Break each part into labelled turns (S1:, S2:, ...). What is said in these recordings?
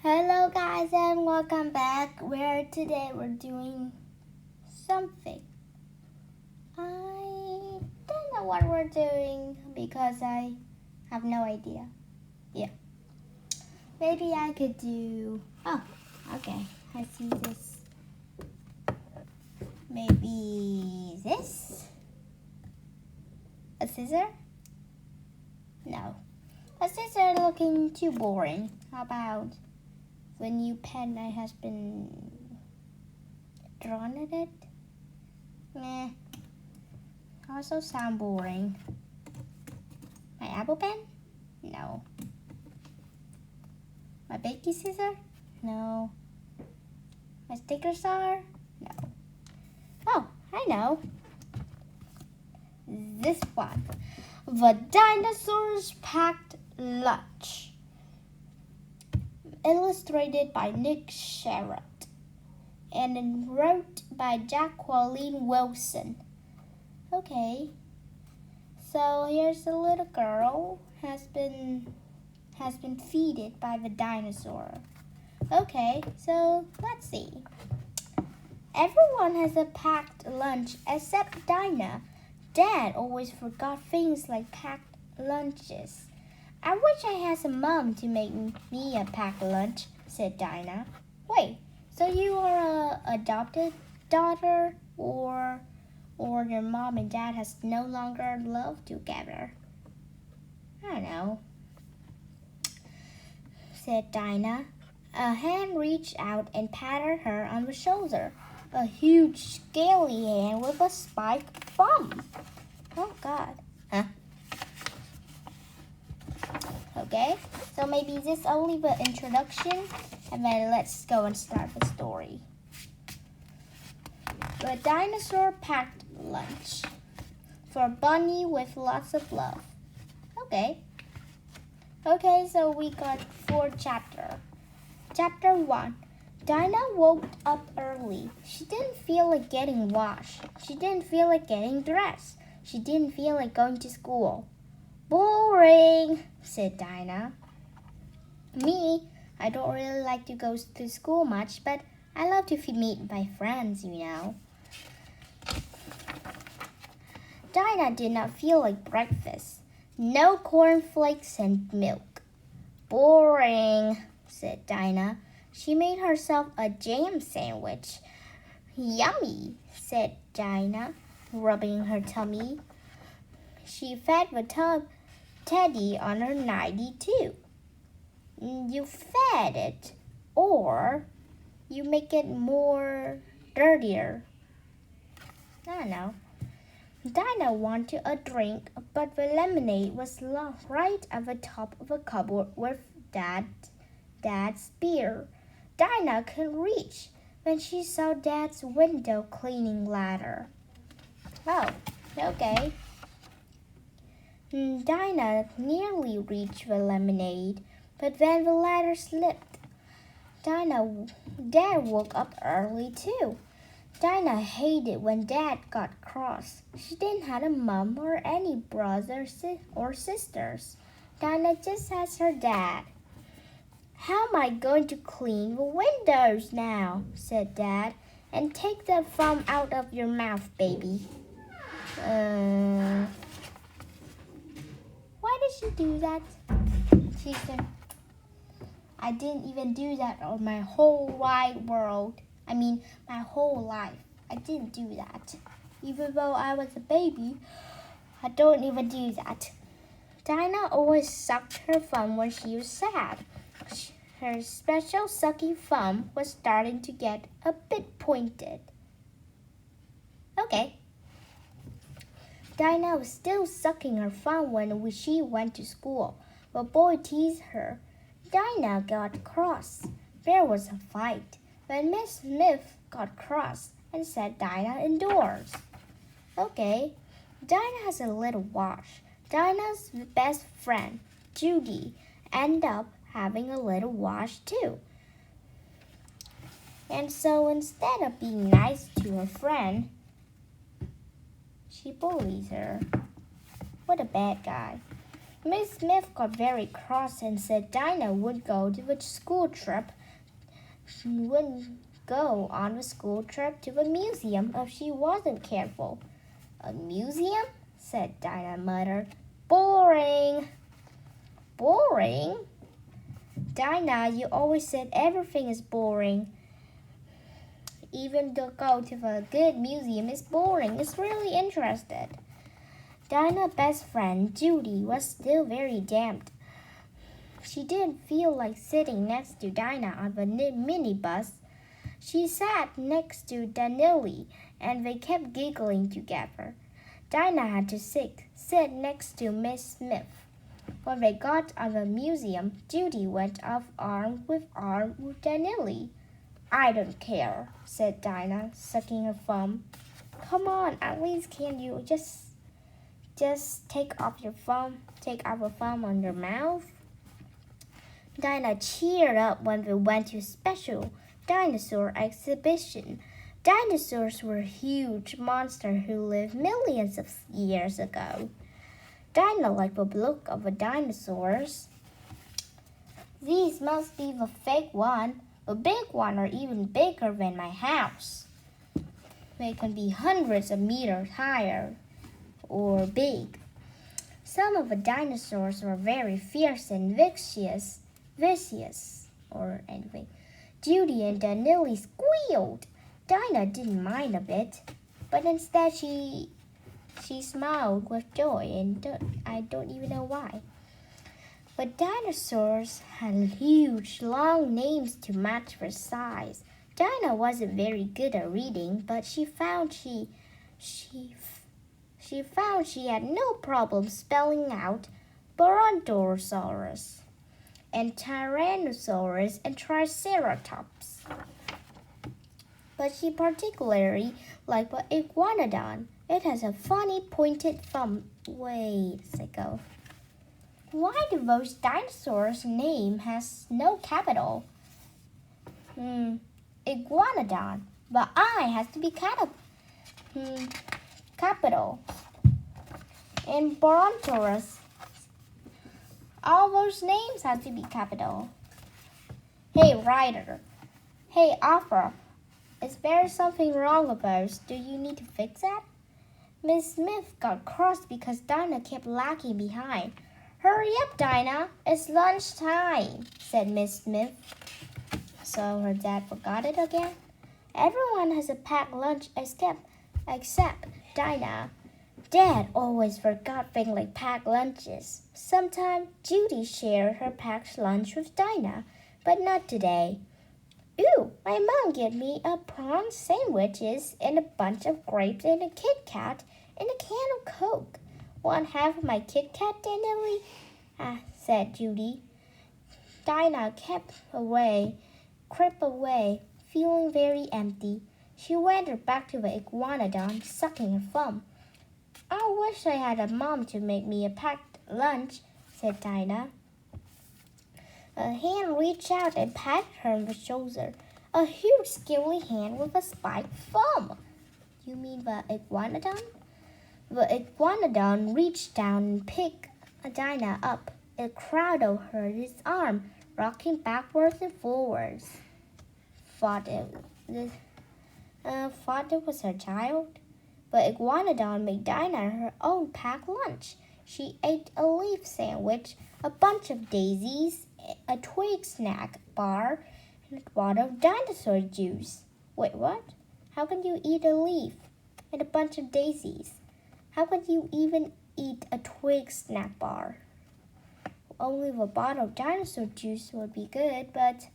S1: Hello guys and welcome back. Today we're doing something. I don't know what we're doing because I have no idea. Yeah. Maybe I could do... Oh, okay. I see this. Maybe this? A scissor? No. A scissor looking too boring. How about the new pen that has been drawn at it? Meh. Also sound boring. My Apple pen? No. My baking scissor? No. My sticker star? No. Oh, I know. This one. The Dinosaur's Packed Lunch. Illustrated by Nick Sherratt and wrote by Jacqueline Wilson. Okay, so here's a little girl has been feeded by the dinosaur. Okay, so let's see. Everyone has a packed lunch except Dinah. Dad always forgot things like packed lunches. I wish I had some mom to make me a packed lunch, said Dinah. Wait, so you are a adopted daughter or your mom and dad has no longer lived together? I don't know, said Dinah. A hand reached out and patted her on the shoulder. A huge, scaly hand with a spiked thumb. Oh, God. Huh? Okay, so maybe this is only the introduction, and then let's go and start the story. The Dinosaur Packed Lunch for Bunny with lots of love. Okay, so we got 4 chapters. Chapter 1. Dinah woke up early. She didn't feel like getting washed. She didn't feel like getting dressed. She didn't feel like going to school. Boring, said Dinah. Me, I don't really like to go to school much, but I love to meet my friends, you know. Dinah did not feel like breakfast. No cornflakes and milk. Boring, said Dinah. She made herself a jam sandwich. Yummy, said Dinah, rubbing her tummy. She fed the teddy on her nightie too. You fed it, or you make it more dirtier. I don't know. Dinah wanted a drink, but the lemonade was right at the top of the cupboard with Dad's beer. Dinah couldn't reach when she saw Dad's window cleaning ladder. Oh, okay. Dinah nearly reached the lemonade, but then the ladder slipped. Dad woke up early too. Dinah hated when Dad got cross. She didn't have a mom or any brothers or sisters. Dinah just has her dad. How am I going to clean the windows now? Said Dad. And take the thumb out of your mouth, baby. Why did she do that? She said, I didn't even do that on my whole wide world. I mean, my whole life. I didn't do that. Even though I was a baby, I don't even do that. Dinah always sucked her thumb when she was sad. Her special sucky thumb was starting to get a bit pointed. Okay. Dinah was still sucking her thumb when she went to school. The boy teased her. Dinah got cross. There was a fight. Then Miss Smith got cross and sent Dinah indoors. Okay, Dinah has a little wash. Dinah's best friend, Judy, ended up having a little wash too. And so instead of being nice to her friend, she bullies her. What a bad guy. Miss Smith got very cross and said Dinah would go to a school trip. She wouldn't go on a school trip to a museum if she wasn't careful. A museum? Said Dinah, muttered. Boring. Boring? Dinah, you always said everything is boring. Even to go to a good museum is boring. It's really interested. Dinah's best friend, Judy, was still very damped. She didn't feel like sitting next to Dinah on the minibus. She sat next to Danily, and they kept giggling together. Dinah had to sit next to Miss Smith. When they got out of the museum, Judy went off arm with Danily. I don't care, said Dinah, sucking her thumb. Come on, at least can you just take off your thumb on your mouth? Dinah cheered up when we went to a special dinosaur exhibition. Dinosaurs were huge monsters who lived millions of years ago. Dinah liked the look of the dinosaurs. These must be the fake one. The big one are even bigger than my house. They can be hundreds of meters higher or big. Some of the dinosaurs were very fierce and vicious, or anything. Judy and Danily squealed. Dinah didn't mind a bit, but instead she smiled with joy, and I don't even know why. But dinosaurs had huge, long names to match their size. Dinah wasn't very good at reading, but she found she had no problem spelling out Brontosaurus and Tyrannosaurus and Triceratops. But she particularly liked the iguanodon. It has a funny pointed thumb. Wait a second. Why do those dinosaurs' name has no capital? Iguanodon. The I has to be capital. And Brontosaurus. All those names have to be capital. Hey, Ryder. Hey, Arthur. Is there something wrong with those? Do you need to fix that? Miss Smith got cross because Dinah kept lagging behind. Hurry up, Dinah. It's lunchtime, said Miss Smith. So her dad forgot it again? Everyone has a packed lunch except Dinah. Dad always forgot things like packed lunches. Sometimes Judy shared her packed lunch with Dinah, but not today. Ooh, my mom gave me a prawn sandwiches and a bunch of grapes and a Kit Kat and a can of Coke. Want half of my Kit Kat, Danily? Said Judy. Dinah crept away, feeling very empty. She wandered back to the iguanodon, sucking her thumb. I wish I had a mom to make me a packed lunch, said Dinah. A hand reached out and patted her on the shoulder. A huge, scaly hand with a spiked thumb. You mean the iguanodon? The iguanodon reached down and picked Dinah up. It cradled her in its arm, rocking backwards and forwards. Thought it was her child. But Iguanodon made Dinah her own packed lunch. She ate a leaf sandwich, a bunch of daisies, a twig snack bar, and a bottle of dinosaur juice. Wait, what? How can you eat a leaf and a bunch of daisies? How could you even eat a twig snack bar? Only the bottle of dinosaur juice would be good, but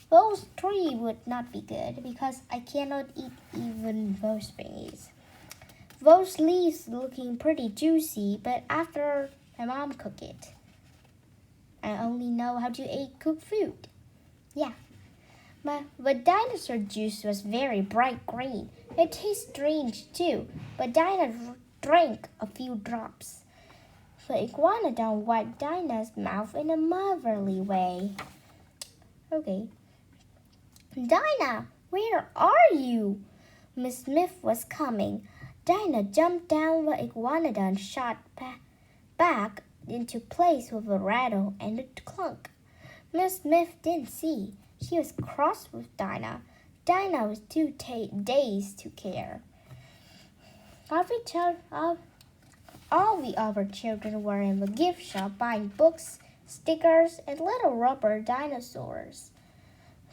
S1: those three would not be good because I cannot eat even those things. Those leaves looking pretty juicy, but after my mom cooked it. I only know how to eat cooked food. Yeah. The dinosaur juice was very bright green. It tastes strange too, but Dinah drank a few drops. The iguanodon wiped Dinah's mouth in a motherly way. Okay. Dinah, where are you? Miss Smith was coming. Dinah jumped down the iguanodon, shot back into place with a rattle and a clunk. Miss Smith didn't see. She was cross with Dinah. Dinah was too dazed to care. All the other children were in the gift shop buying books, stickers, and little rubber dinosaurs.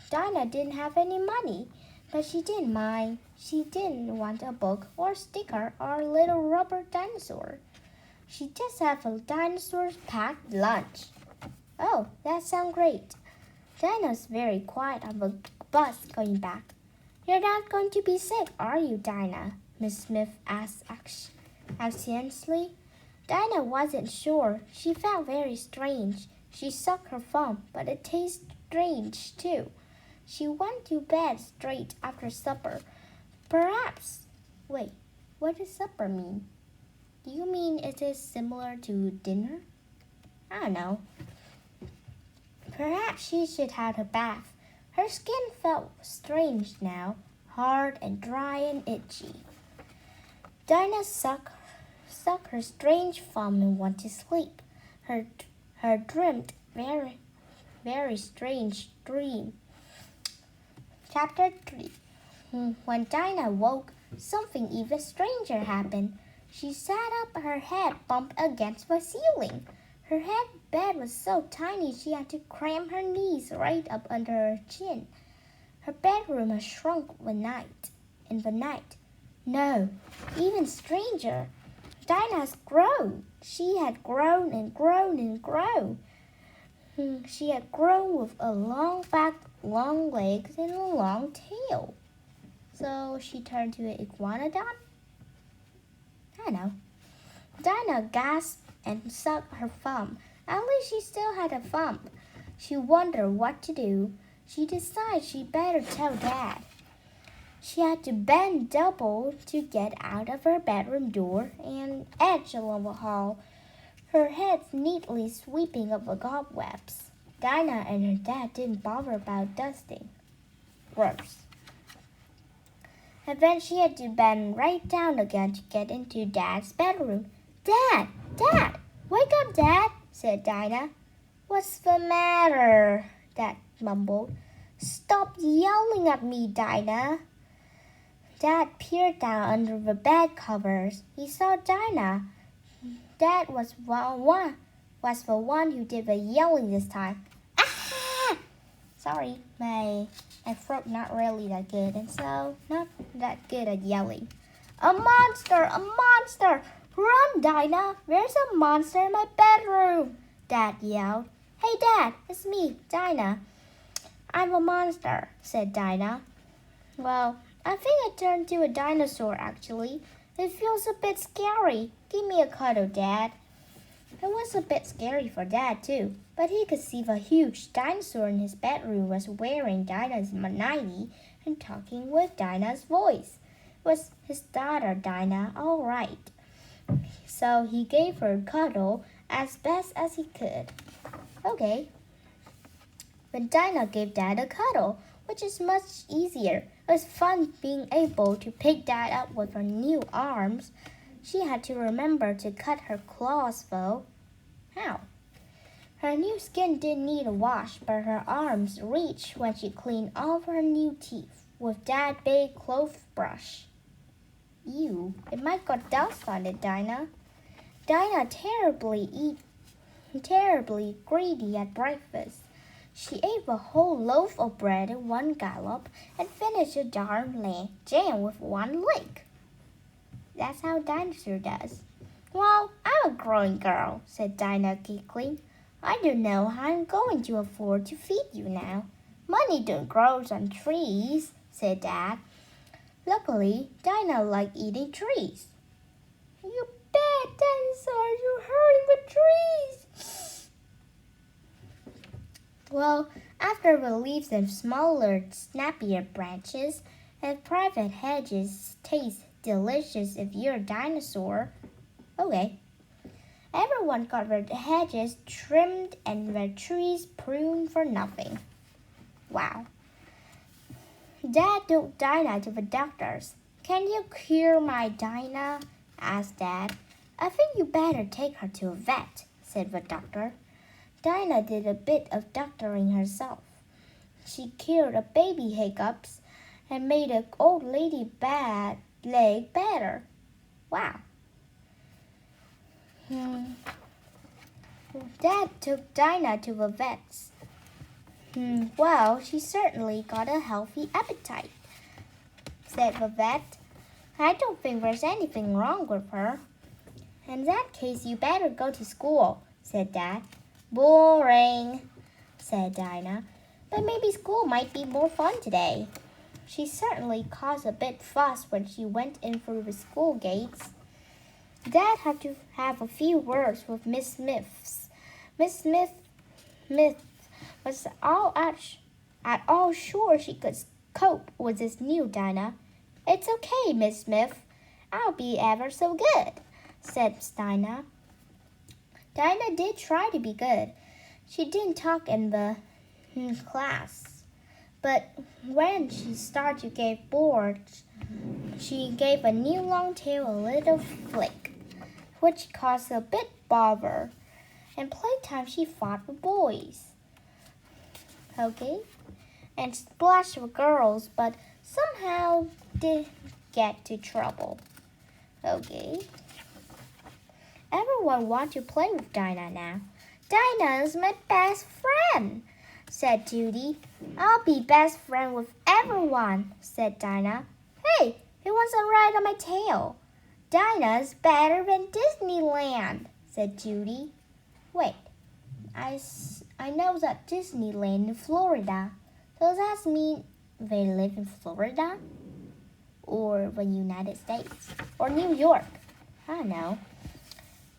S1: Dinah didn't have any money, but she didn't mind. She didn't want a book or sticker or a little rubber dinosaur. She just had a dinosaur's packed lunch. Oh, that sounds great. Dinah's very quiet on the bus going back. You're not going to be sick, are you, Dinah? Miss Smith asked anxiously. Dinah wasn't sure. She felt very strange. She sucked her thumb, but it tasted strange too. She went to bed straight after supper. Wait, what does supper mean? Do you mean it is similar to dinner? I don't know. Perhaps she should have a bath. Her skin felt strange now, hard and dry and itchy. Dinah sucked her strange thumb and went to sleep. Her dreamed very strange dream. Chapter 3. When Dinah woke, something even stranger happened. She sat up, her head bumped against the ceiling. Her bed was so tiny she had to cram her knees right up under her chin. Her bedroom had shrunk in the night. No, even stranger. Dinah's grown. She had grown and grown and grown. She had grown with a long back, long legs, and a long tail. So she turned to an iguanodon? I don't know. Dinah gasped and sucked her thumb. At least she still had a thumb. She wondered what to do. She decided she better tell Dad. She had to bend double to get out of her bedroom door and edge along the hall, her head neatly sweeping up the cobwebs. Dinah and her dad didn't bother about dusting. Gross. And then she had to bend right down again to get into Dad's bedroom. Dad! Dad! Wake up, Dad! Said Dinah. What's the matter? Dad mumbled. Stop yelling at me, Dinah. Dad peered down under the bed covers. He saw Dinah. Dad was the one who did the yelling this time. Ah! Sorry, my throat not really that good, and so not that good at yelling. A monster! A monster! Run, Dinah! There's a monster in my bedroom! Dad yelled. Hey, Dad, it's me, Dinah. I'm a monster, said Dinah. Well, I think I turned to a dinosaur, actually. It feels a bit scary. Give me a cuddle, Dad. It was a bit scary for Dad, too, but he could see the huge dinosaur in his bedroom was wearing Dinah's nightie and talking with Dinah's voice. It was his daughter, Dinah, all right. So he gave her a cuddle as best as he could. Okay. But Dinah gave Dad a cuddle, which is much easier. It was fun being able to pick Dad up with her new arms. She had to remember to cut her claws, though. How? Her new skin didn't need a wash, but her arms reached when she cleaned all of her new teeth with Dad's big clothes brush. Ew, it might got dust on it, Dinah. Dinah terribly greedy at breakfast. She ate a whole loaf of bread in one gallop and finished a jar of jam with one lick. That's how Dinosaur does. Well, I'm a growing girl, said Dinah giggling. I don't know how I'm going to afford to feed you now. Money don't grow on trees, said Dad. Luckily, Dinah liked eating trees. You bad dinosaur, you're hurting the trees. Well, after the leaves and smaller, snappier branches and private hedges taste delicious if you're a dinosaur. Okay. Everyone got their hedges trimmed and their trees pruned for nothing. Wow. Dad took Dinah to the doctor's. Can you cure my Dinah? Asked Dad. I think you better take her to a vet, said the doctor. Dinah did a bit of doctoring herself. She cured a baby hiccups and made an old lady bad leg better. Wow. Dad took Dinah to the vet's. Well, she certainly got a healthy appetite, said the vet. I don't think there's anything wrong with her. In that case, you better go to school, said Dad. Boring, said Dinah. But maybe school might be more fun today. She certainly caused a bit fuss when she went in through the school gates. Dad had to have a few words with Miss Smith. Miss Smith was at all sure she could cope with this new Dinah. It's okay, Miss Smith. I'll be ever so good, said Dinah. Dinah did try to be good. She didn't talk in the class. But when she started to get bored, she gave a new long tail a little flick, which caused a bit bother. In playtime, she fought with boys. Okay? And splashed with girls, but somehow did get to trouble. Okay? Everyone wants to play with Dinah now. Dinah is my best friend, said Judy. I'll be best friend with everyone, said Dinah. Hey, it wasn't right on my tail. Dinah's better than Disneyland, said Judy. Wait, I know that Disneyland in Florida. Does that mean they live in Florida? Or the United States? Or New York? I don't know.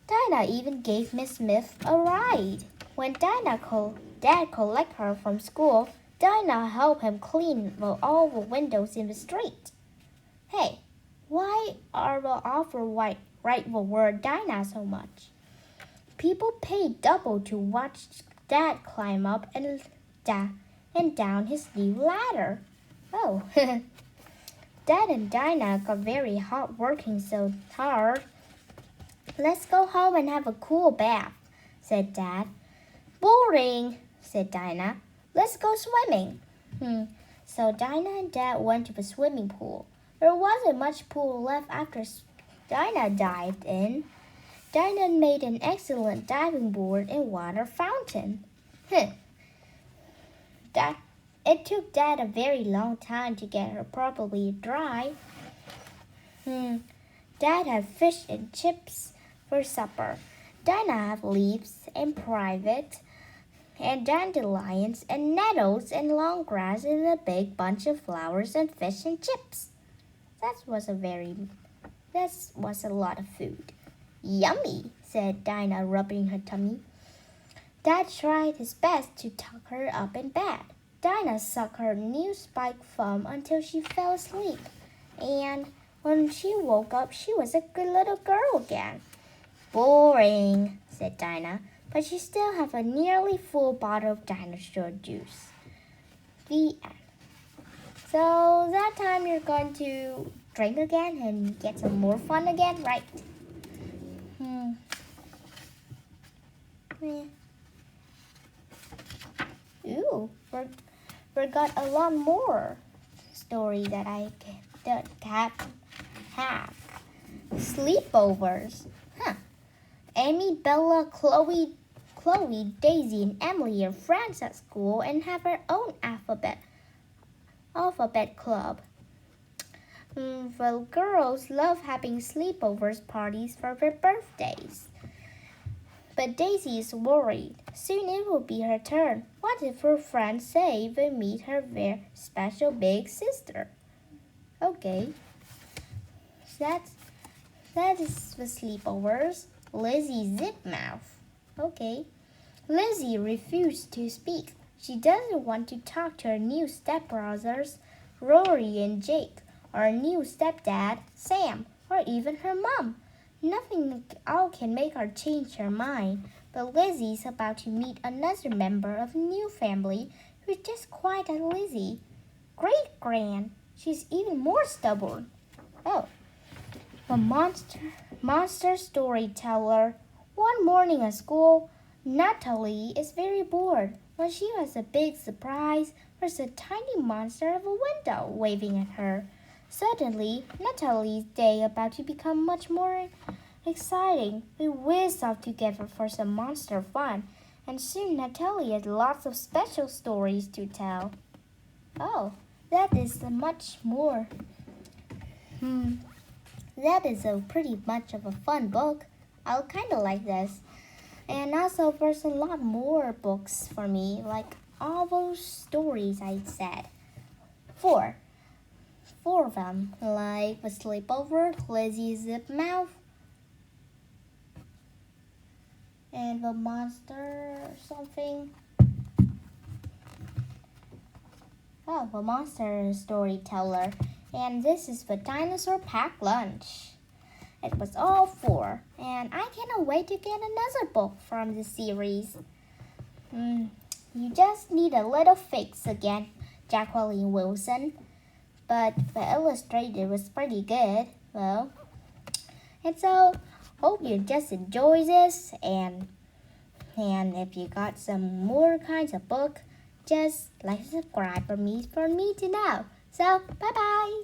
S1: Dinah even gave Miss Smith a ride. When Dad collected her from school, Dinah helped him clean all the windows in the street. Hey, why are the author write the word Dinah so much? People pay double to watch Dad climb up and down his new ladder. Oh, Dad and Dinah got very hot working so hard. Let's go home and have a cool bath, said Dad. Boring, said Dinah. Let's go swimming. So Dinah and Dad went to the swimming pool. There wasn't much pool left after Dinah dived in. Dinah made an excellent diving board and water fountain. It took Dad a very long time to get her properly dry. Dad had fish and chips for supper. Dinah had leaves and privet and dandelions and nettles and long grass and a big bunch of flowers and fish and chips. That was a lot of food. Yummy, said Dinah, rubbing her tummy. Dad tried his best to tuck her up in bed. Dinah sucked her new spike thumb until she fell asleep. And when she woke up, she was a good little girl again. Boring, said Dinah, but she still had a nearly full bottle of dinosaur juice. The end. So that time you're going to drink again and get some more fun again, right? Ooh, we got a lot more story that I don't have. Sleepovers. Amy, Bella, Chloe, Daisy, and Emily are friends at school and have their own alphabet club. The girls love having sleepovers parties for their birthdays. But Daisy is worried. Soon it will be her turn. What if her friends say they meet her very special big sister? Okay. That is the sleepovers. Lizzie Zipmouth. Okay. Lizzie refused to speak. She doesn't want to talk to her new stepbrothers, Rory and Jake, or her new stepdad, Sam, or even her mom. Nothing all can make her change her mind, but Lizzie's about to meet another member of a new family who's just quite a Lizzie. Great Gran. She's even more stubborn. Oh. The monster storyteller. One morning at school, Natalie is very bored when she has a big surprise. There's a tiny monster at a window waving at her. Suddenly, Natalie's day about to become much more exciting. We whiz off together for some monster fun, and soon Natalie has lots of special stories to tell. Oh, that is much more. That is a pretty much of a fun book. I'll kind of like this. And also, there's a lot more books for me, like all those stories I said. Four. Four of them, like The Sleepover, Lizzie's Zip Mouth, and The Monster or something. Oh, The Monster Storyteller. And this is the Dinosaur Pack Lunch. It was all four, and I cannot wait to get another book from the series. You just need a little fix again, Jacqueline Wilson. But the illustrator was pretty good, well. And so, hope you just enjoy this, and if you got some more kinds of book, just like and subscribe for me to know. So, bye-bye.